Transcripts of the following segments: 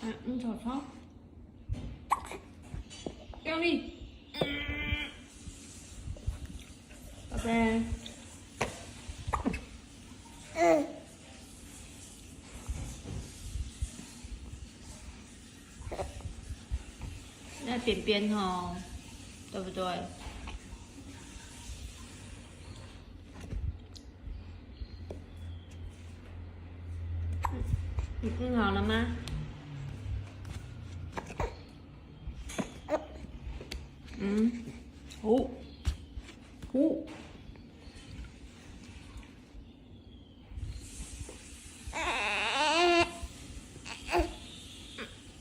瞅瞅，用力，宝贝，那扁扁哦，对不对？好了吗？哦，哦，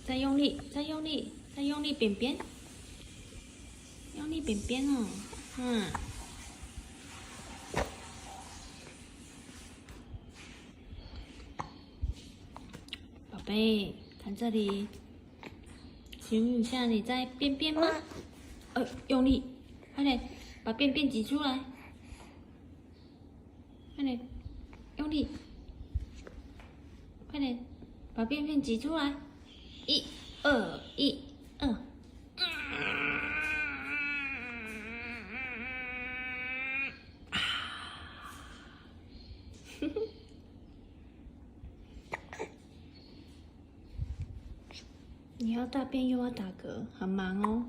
再用力，再用力，再用力，扁扁，用力扁扁哦，宝贝，看这里，请问一下，你在便便吗？用力，快点，把便便挤出来，快点，用力，快点，把便便挤出来，一二，你要大便又要打嗝，很忙哦。